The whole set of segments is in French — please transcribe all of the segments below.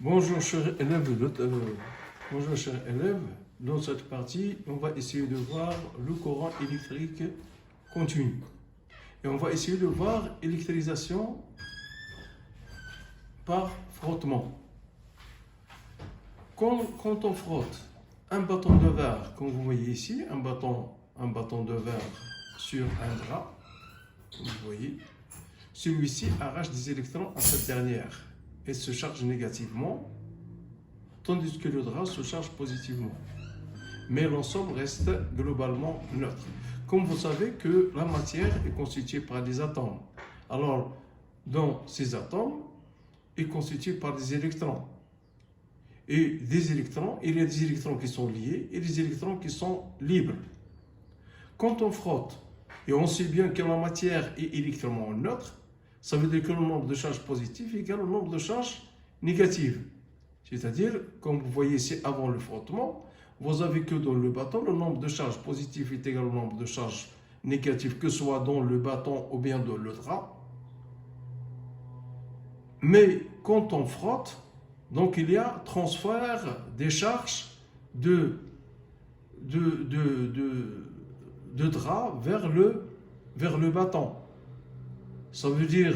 Bonjour chers élèves, bonjour chers élèves. Dans cette partie, on va essayer de voir le courant électrique continu. Et on va essayer de voir électrisation par frottement. Quand on frotte un bâton de verre, comme vous voyez ici, un bâton de verre sur un drap, comme vous voyez, celui-ci arrache des électrons à cette dernière et se charge négativement, tandis que le drap se charge positivement. Mais l'ensemble reste globalement neutre. Comme vous savez que la matière est constituée par des atomes. Alors, dans ces atomes, est constitué par des électrons. Et des électrons, il y a des électrons qui sont liés et des électrons qui sont libres. Quand on frotte, et on sait bien que la matière est électriquement neutre, ça veut dire que le nombre de charges positives est égal au nombre de charges négatives. C'est-à-dire, comme vous voyez ici avant le frottement, vous avez que dans le bâton, le nombre de charges positives est égal au nombre de charges négatives, que ce soit dans le bâton ou bien dans le drap. Mais quand on frotte, donc il y a transfert des charges de drap vers le bâton. Ça veut dire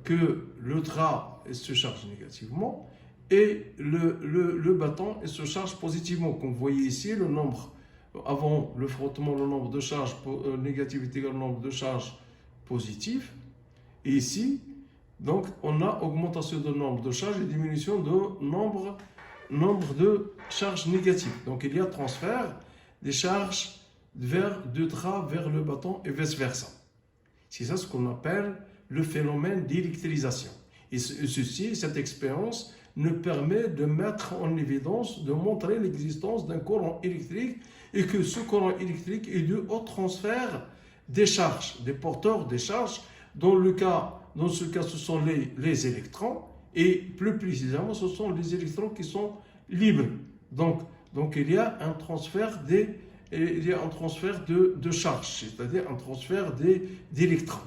que le drap se charge négativement et le bâton se charge positivement. Comme vous voyez ici, le nombre, avant le frottement, le nombre de charges négatives est égal au nombre de charges positives. Et ici, donc, on a augmentation du nombre de charges et diminution du nombre de charges négatives. Donc, il y a transfert des charges du drap vers le bâton et vice-versa. C'est ça ce qu'on appelle le phénomène d'électrisation. Et cette expérience nous permet de mettre en évidence, de montrer l'existence d'un courant électrique et que ce courant électrique est dû au transfert des charges, des porteurs des charges. Dans ce cas, ce sont les électrons et plus précisément, ce sont les électrons qui sont libres. Donc il y a un transfert de charges, c'est-à-dire un transfert d'électrons.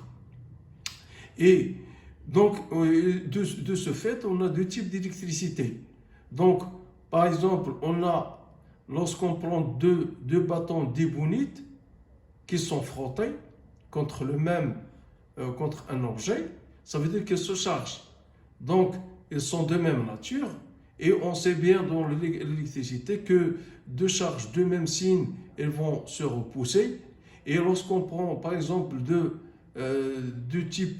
Et donc, de ce fait, on a deux types d'électricité. Donc, par exemple, lorsqu'on prend deux bâtons d'ébonite qui sont frottés contre un objet, ça veut dire qu'ils se chargent. Donc, ils sont de même nature. Et on sait bien dans l'électricité que deux charges de même signe, elles vont se repousser. Et lorsqu'on prend, par exemple, deux types,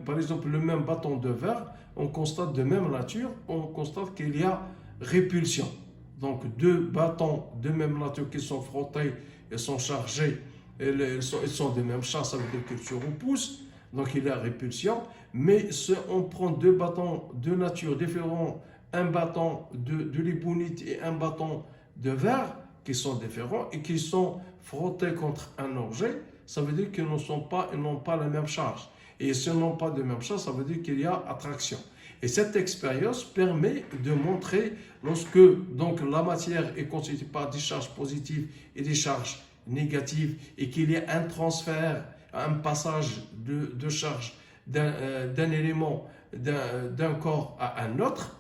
par exemple, le même bâton de verre, on constate de même nature, on constate qu'il y a répulsion. Donc, deux bâtons de même nature qui sont frottés et sont chargés, ils sont de même charge, ça veut dire qu'ils se repoussent. Donc, il y a répulsion. Mais si on prend deux bâtons de nature différents, un bâton de l'ébonite et un bâton de verre, qui sont différents et qui sont frottés contre un objet, ça veut dire qu'ils n'ont pas la même charge. Et s'ils n'ont pas de même charge, ça veut dire qu'il y a attraction. Et cette expérience permet de montrer lorsque donc, la matière est constituée par des charges positives et des charges négatives et qu'il y a un transfert, un passage de charge d'un élément, d'un corps à un autre.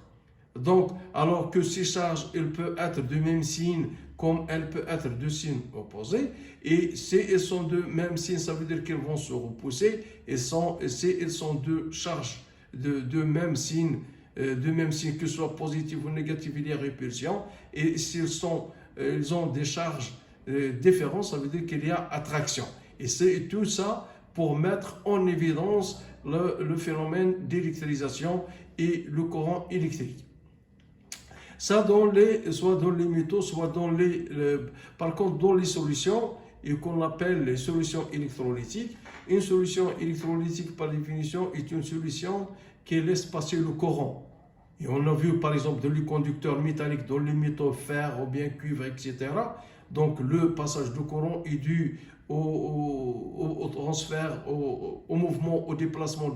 Donc, alors que ces charges, elles peuvent être de même signe comme elles peuvent être de signes opposés. Et si elles sont de même signe, ça veut dire qu'elles vont se repousser. Et si elles sont de charges de même signe, que ce soit positif ou négatif, il y a répulsion. Et s'ils ont des charges différentes, ça veut dire qu'il y a attraction. Et c'est tout ça pour mettre en évidence le phénomène d'électrisation et le courant électrique. Ça, soit dans les métaux, soit par contre, dans les solutions, et qu'on appelle les solutions électrolytiques. Une solution électrolytique, par définition, est une solution qui laisse passer le courant. Et on a vu, par exemple, dans les conducteurs métalliques, dans les métaux fer ou bien cuivre, etc. Donc, le passage de courant est dû au transfert, au mouvement, au déplacement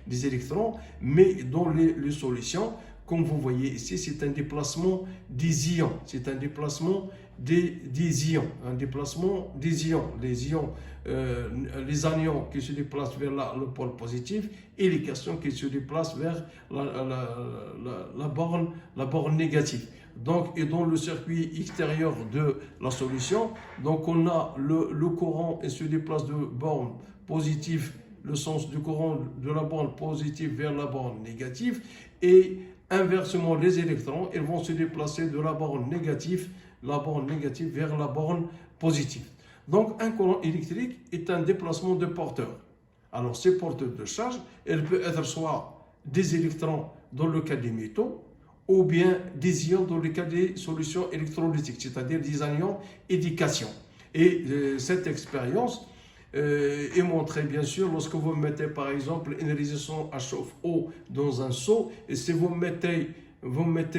des électrons. Mais dans les solutions, comme vous voyez ici, c'est un déplacement des ions. C'est un déplacement des ions. Un déplacement des ions. Les anions qui se déplacent vers le pôle positif et les cations qui se déplacent vers la borne négative. Donc, et dans le circuit extérieur de la solution, donc on a le courant et se déplace de borne positive, le sens du courant de la borne positive vers la borne négative, et inversement les électrons, ils vont se déplacer de la borne négative vers la borne positive. Donc un courant électrique est un déplacement de porteurs. Alors ces porteurs de charge, elles peuvent être soit des électrons dans le cas des métaux, ou bien des ions dans le cas des solutions électrolytiques, c'est-à-dire des anions et des cations. Et cette expérience est montrée bien sûr lorsque vous mettez par exemple une résistance à chauffe-eau dans un seau, et si vous mettez votre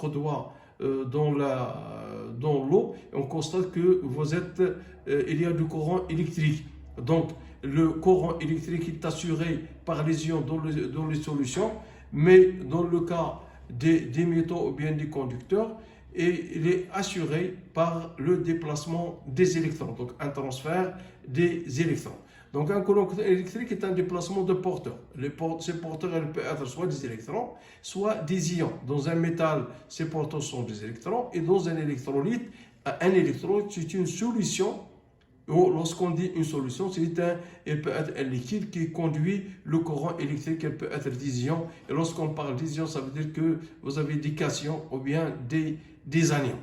doigt dans l'eau, on constate que il y a du courant électrique. Donc le courant électrique est assuré par les ions dans les solutions, mais dans le cas des métaux ou bien des conducteurs, il est assuré par le déplacement des électrons, donc un transfert des électrons. Donc un courant électrique est un déplacement de porteurs. Ces porteurs peuvent être soit des électrons, soit des ions. Dans un métal, ces porteurs sont des électrons, et dans un électrolyte, c'est une solution. Lorsqu'on dit une solution, elle peut être un liquide qui conduit le courant électrique, elle peut être des ions. Et lorsqu'on parle des ions, ça veut dire que vous avez des cations ou bien des anions.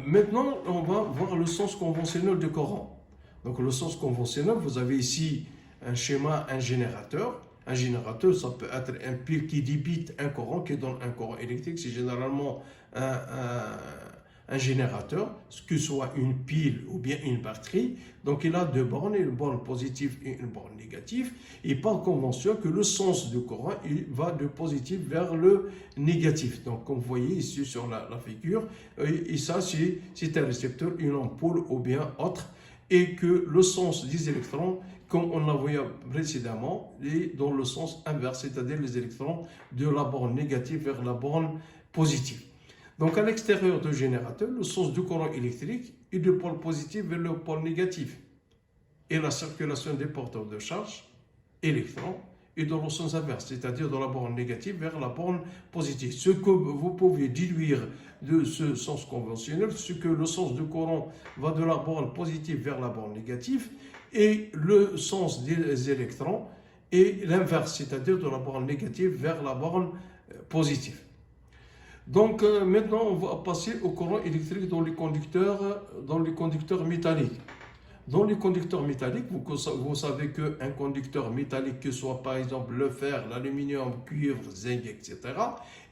Maintenant, on va voir le sens conventionnel du courant. Donc le sens conventionnel, vous avez ici un schéma, un générateur. Un générateur, ça peut être un pile qui débite un courant, qui donne un courant électrique. C'est généralement un générateur, que ce soit une pile ou bien une batterie. Donc il a deux bornes, une borne positive et une borne négative. Et par convention que le sens du courant, il va de positif vers le négatif. Donc comme vous voyez ici sur la figure, et ça c'est un récepteur, une ampoule ou bien autre. Et que le sens des électrons, comme on l'a vu précédemment, est dans le sens inverse, c'est-à-dire les électrons de la borne négative vers la borne positive. Donc à l'extérieur du générateur, le sens du courant électrique est du pôle positif vers le pôle négatif. Et la circulation des porteurs de charge, électrons, est dans le sens inverse, c'est-à-dire de la borne négative vers la borne positive. Ce que vous pouvez déduire de ce sens conventionnel, c'est que le sens du courant va de la borne positive vers la borne négative, et le sens des électrons est l'inverse, c'est-à-dire de la borne négative vers la borne positive. Donc maintenant, on va passer au courant électrique dans les conducteurs métalliques. Dans les conducteurs métalliques, vous savez qu'un conducteur métallique, que ce soit par exemple le fer, l'aluminium, cuivre, zinc, etc.,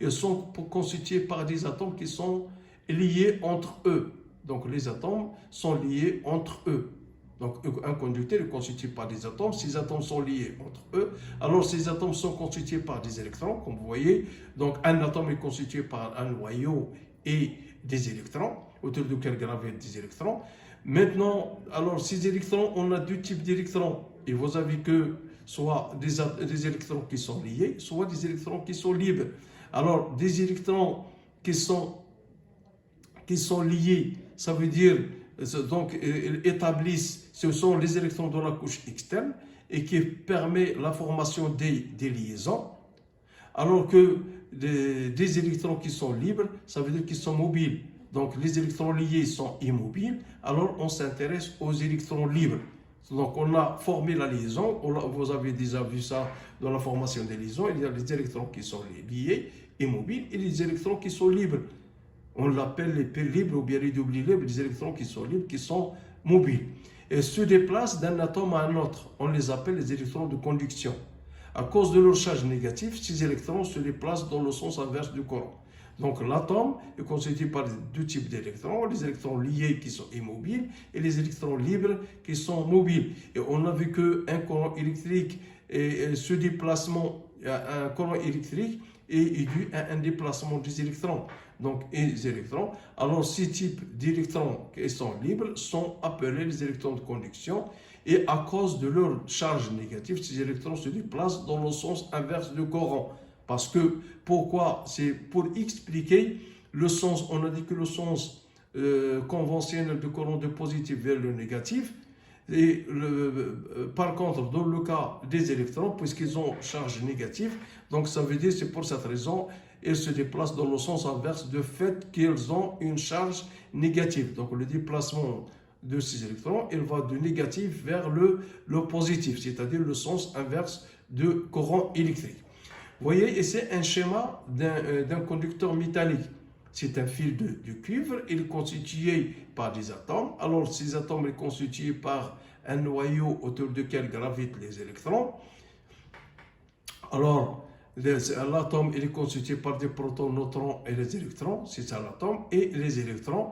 ils sont constitués par des atomes qui sont liés entre eux. Donc les atomes sont liés entre eux. Donc un conducteur est constitué par des atomes, ces atomes sont liés entre eux. Alors ces atomes sont constitués par des électrons, comme vous voyez. Donc un atome est constitué par un noyau et des électrons, autour duquel gravitent des électrons. Maintenant, alors ces électrons, on a deux types d'électrons. Et vous avez que soit des électrons qui sont liés, soit des électrons qui sont libres. Alors des électrons qui sont liés, ça veut dire, donc ils établissent, ce sont les électrons de la couche externe et qui permet la formation des liaisons. Alors que des électrons qui sont libres, ça veut dire qu'ils sont mobiles. Donc les électrons liés sont immobiles, alors on s'intéresse aux électrons libres. Donc on a formé la liaison, vous avez déjà vu ça dans la formation des liaisons, il y a les électrons qui sont liés, immobiles, et les électrons qui sont libres. On l'appelle les piles libres ou bien les doubles libres, les électrons qui sont libres, qui sont mobiles. Et se déplacent d'un atome à un autre, on les appelle les électrons de conduction. À cause de leur charge négative, ces électrons se déplacent dans le sens inverse du courant. Donc l'atome est constitué par deux types d'électrons, les électrons liés qui sont immobiles et les électrons libres qui sont mobiles. Et on a vu qu'un courant électrique, un courant électrique est dû à un déplacement des électrons. Donc, les électrons. Alors, ces types d'électrons qui sont libres sont appelés les électrons de conduction. Et à cause de leur charge négative, ces électrons se déplacent dans le sens inverse du courant. Parce que, pourquoi? C'est pour expliquer le sens. On a dit que le sens conventionnel du courant de positif vers le négatif. Et par contre, dans le cas des électrons, puisqu'ils ont charge négative, donc ça veut dire c'est pour cette raison, ils se déplacent dans le sens inverse du fait qu'ils ont une charge négative. Donc le déplacement de ces électrons, il va de négatif vers le positif, c'est-à-dire le sens inverse du courant électrique. Vous voyez, et c'est un schéma d'un conducteur métallique. C'est un fil de cuivre, il est constitué par des atomes. Alors, ces atomes sont constitués par un noyau autour duquel gravitent les électrons. Alors, l'atome est constitué par des protons, neutrons et les électrons. C'est ça l'atome. Et les électrons,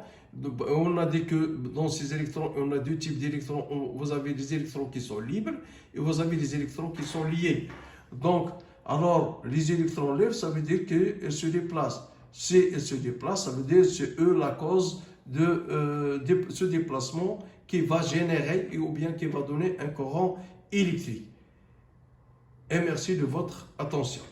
on a dit que dans ces électrons, on a deux types d'électrons. Vous avez des électrons qui sont libres et vous avez des électrons qui sont liés. Donc, alors, les électrons libres, ça veut dire qu'ils se déplacent. Si ils se déplacent, ça veut dire que c'est eux la cause de ce déplacement qui va générer ou bien qui va donner un courant électrique. Et merci de votre attention.